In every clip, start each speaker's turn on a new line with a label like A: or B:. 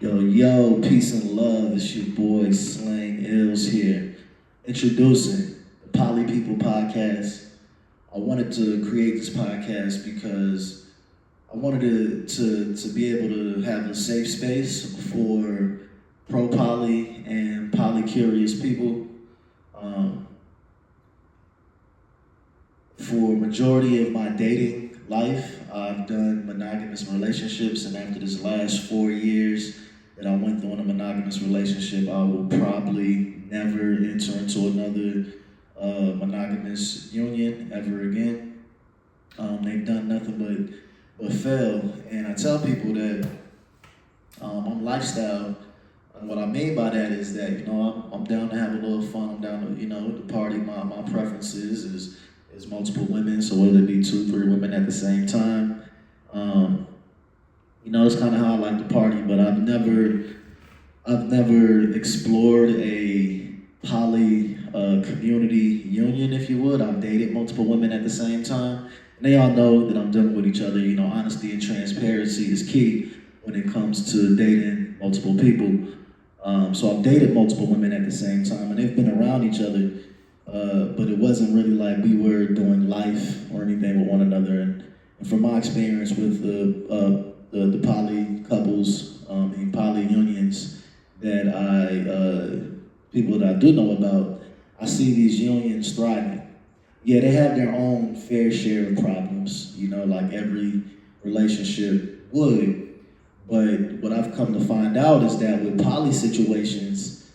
A: Yo, peace and love. It's your boy Slang illz here. Introducing the Poly People Podcast. I wanted to create this podcast because I wanted to be able to have a safe space for pro poly and poly curious people. Um, for majority of my dating life, I've done monogamous relationships, and after this last 4 years that I went through in a monogamous relationship, I will probably never enter into another monogamous union ever again. They've done nothing but fail, and I tell people that I'm lifestyle. And what I mean by that is that I'm down to have a little fun. I'm down to to party. My preferences is multiple women, so whether it be 2, 3 women at the same time. It's kind of how I like to party, but I've never explored a poly community union, if you would. I've dated multiple women at the same time, and they all know that I'm dealing with each other. Honesty and transparency is key when it comes to dating multiple people. So I've dated multiple women at the same time, and they've been around each other, but it wasn't really like we were doing life or anything with one another. And from my experience with the poly couples and poly unions that people that I do know about, I see these unions thriving. Yeah, they have their own fair share of problems, like every relationship would. But what I've come to find out is that with poly situations,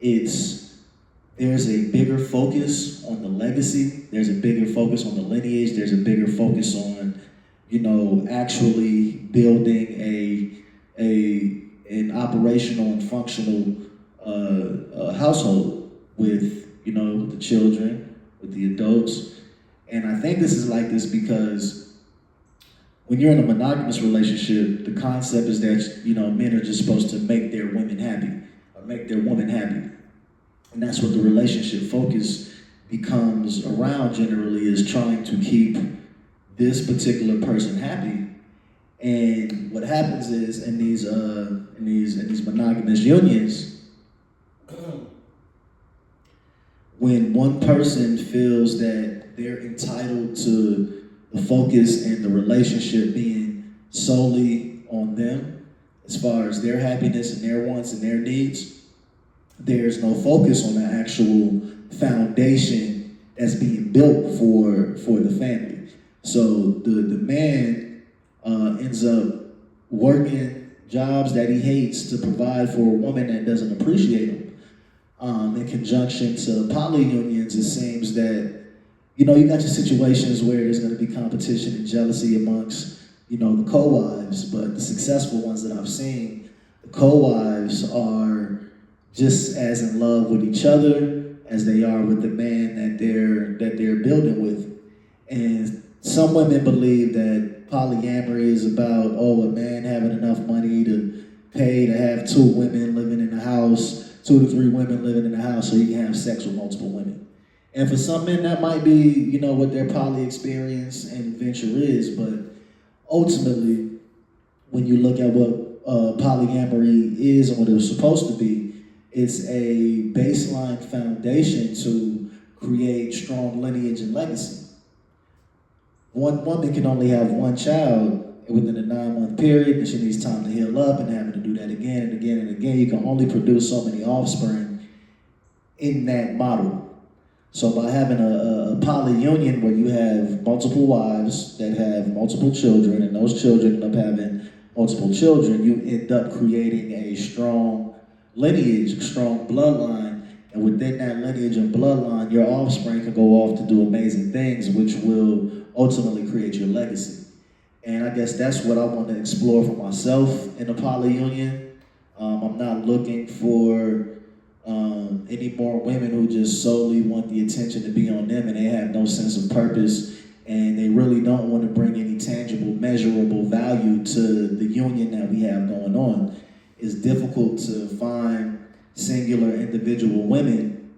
A: there's a bigger focus on the legacy, there's a bigger focus on the lineage, there's a bigger focus on, actually building an operational and functional household with, the children, with the adults. And I think this is like this because when you're in a monogamous relationship, the concept is that, men are just supposed to make their women happy or make their woman happy. And that's what the relationship focus becomes around generally, is trying to keep this particular person happy. And what happens is in these monogamous unions, when one person feels that they're entitled to the focus and the relationship being solely on them, as far as their happiness and their wants and their needs, there's no focus on the actual foundation that's being built for the family. So the man ends up working jobs that he hates to provide for a woman that doesn't appreciate him. In conjunction to poly unions, it seems that you got your situations where there's going to be competition and jealousy amongst the co-wives, but the successful ones that I've seen, the co-wives are just as in love with each other as they are with the man that they're building with. And some women believe that polyamory is about a man having enough money to pay to have 2 women living in the house, 2 to 3 women living in the house, so he can have sex with multiple women. And for some men, that might be, what their poly experience and adventure is. But ultimately, when you look at what polyamory is and what it was supposed to be, it's a baseline foundation to create strong lineage and legacy. One woman can only have one child within a 9-month period, and she needs time to heal up, and having to do that again and again and again. You can only produce so many offspring in that model. So by having a poly union where you have multiple wives that have multiple children, and those children end up having multiple children, you end up creating a strong lineage, a strong bloodline. And within that lineage and bloodline, your offspring can go off to do amazing things, which will ultimately create your legacy. And I guess that's what I want to explore for myself in a poly union. I'm not looking for any more women who just solely want the attention to be on them, and they have no sense of purpose, and they really don't want to bring any tangible, measurable value to the union that we have going on. It's difficult to find singular individual women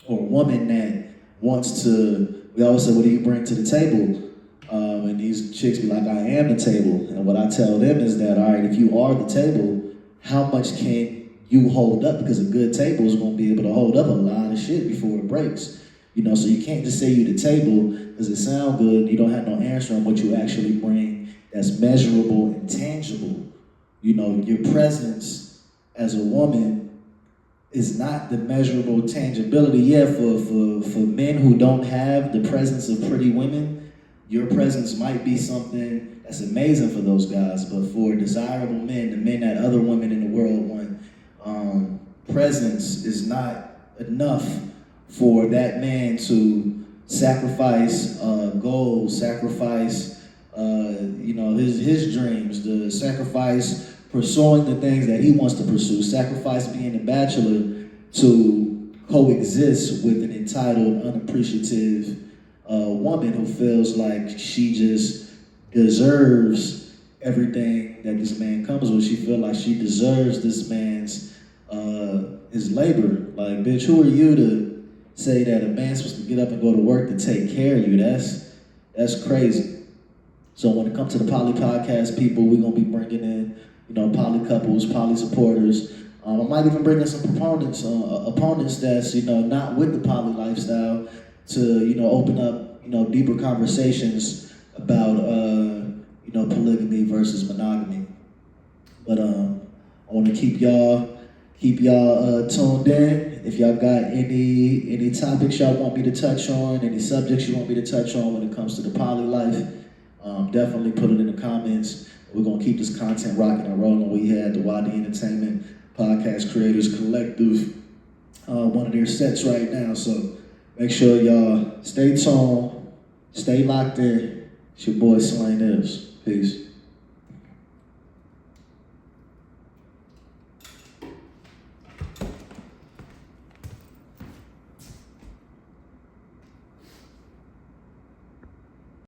A: or a woman that wants to, we always say, what do you bring to the table? And these chicks be like, I am the table. And what I tell them is that, all right, if you are the table, how much can you hold up? Because a good table is going to be able to hold up a lot of shit before it breaks. You know, so you can't just say you the table because it sound good. You don't have no answer on what you actually bring that's measurable and tangible. You know, your presence as a woman is not the measurable tangibility. Yeah, for men who don't have the presence of pretty women, your presence might be something that's amazing for those guys. But for desirable men, the men that other women in the world want, presence is not enough for that man to sacrifice goals, sacrifice his dreams, to sacrifice pursuing the things that he wants to pursue, sacrifice being a bachelor to coexist with an entitled, unappreciative woman who feels like she just deserves everything that this man comes with. She feels like she deserves this man's his labor. Like, bitch, who are you to say that a man's supposed to get up and go to work to take care of you? That's crazy. So when it comes to the poly podcast people, we're gonna be bringing in, poly couples, poly supporters. I might even bring in some opponents that's, not with the poly lifestyle to, open up, deeper conversations about, polygamy versus monogamy. But I want to keep y'all tuned in. If y'all got any topics y'all want me to touch on, any subjects you want me to touch on when it comes to the poly life, definitely put it in the comments. We're going to keep this content rocking and rolling. We had the YD Entertainment Podcast Creators Collective, one of their sets right now. So make sure y'all stay tuned, stay locked in. It's your boy Slain illz. Peace.